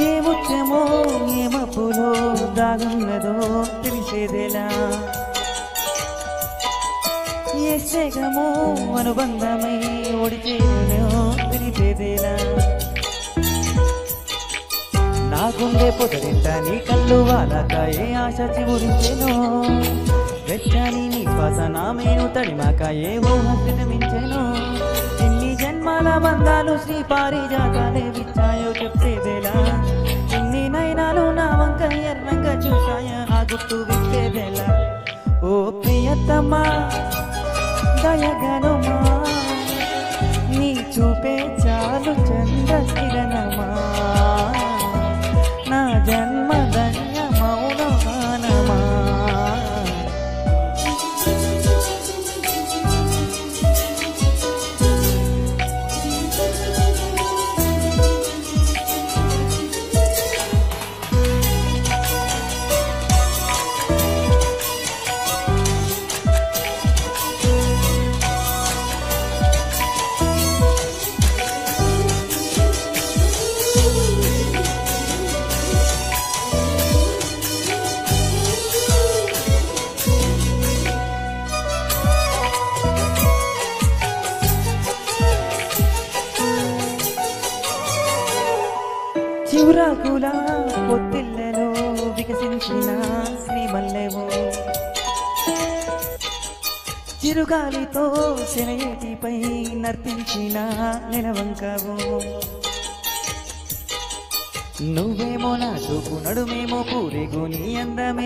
ఏ ముత్యమో ఏ మప్పులో దాగున్నదో తెలిసేదేలా, ఏ శేఖమో అనుబంధమై ఓడిచేనో తెలిసేదేలా. నా గుండె పొదరింట నీ కళ్ళు వాలాక ఏ ఆశ చివురించెనో, వెచ్చని నీ శ్వాస నా మేను తడిమాక ఏ ఊహ స్థితమించెనో. ఎన్ని జన్మాల బంధాలు శ్రీ పారిజాతాలే విచ్చాయో చెప్పేదేలా, ఎన్ని నయనాలు నా వంక ఎర్రంగా చూసాయ ఆ గుర్తు విప్పేదేలా. ఓ ప్రియతమా దయగనుమా, నీ చూపే చాలు చంద్రకిరణమా, నా జన్మ ధన్య మౌనమానమా. చివురాకుల పొత్తిళ్ళలో వికసించిన శ్రీమల్లెవో, చిరుగాలితో శనయేటిపై నర్తించిన నెలవంకవో. నువ్వేమో నా చూపు నడుమేమో పూరేగు నీ అందమే